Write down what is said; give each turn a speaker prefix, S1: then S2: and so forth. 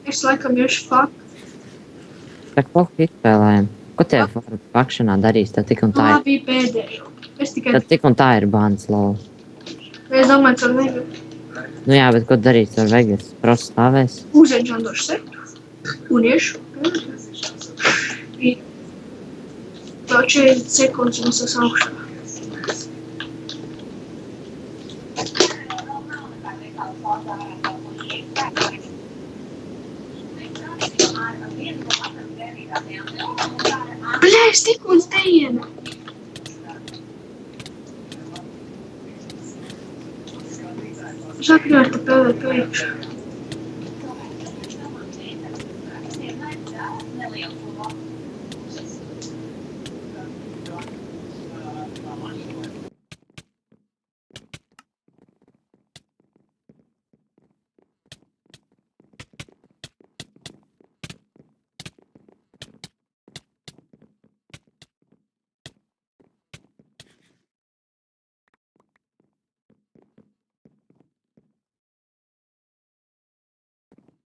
S1: Es laikam iešu fakt.
S2: Tā kaut izspēlējam. Ko tev fakšanā darīs? Tev tik un tā ir.
S1: Bija pēdējo. Es tikai...
S2: Tev tik un tā ir bans, lol.
S1: Es domāju, ka vajag...
S2: Nu jā, bet ko darīs ar Vegas? Prost stāvēs?
S1: Uzēģandošu setu. Un iešu. Vēl 40 sekundes un es esmu augšā. Bļē, es tiku uz tejienu. Žakļu ar te PVP iekšā.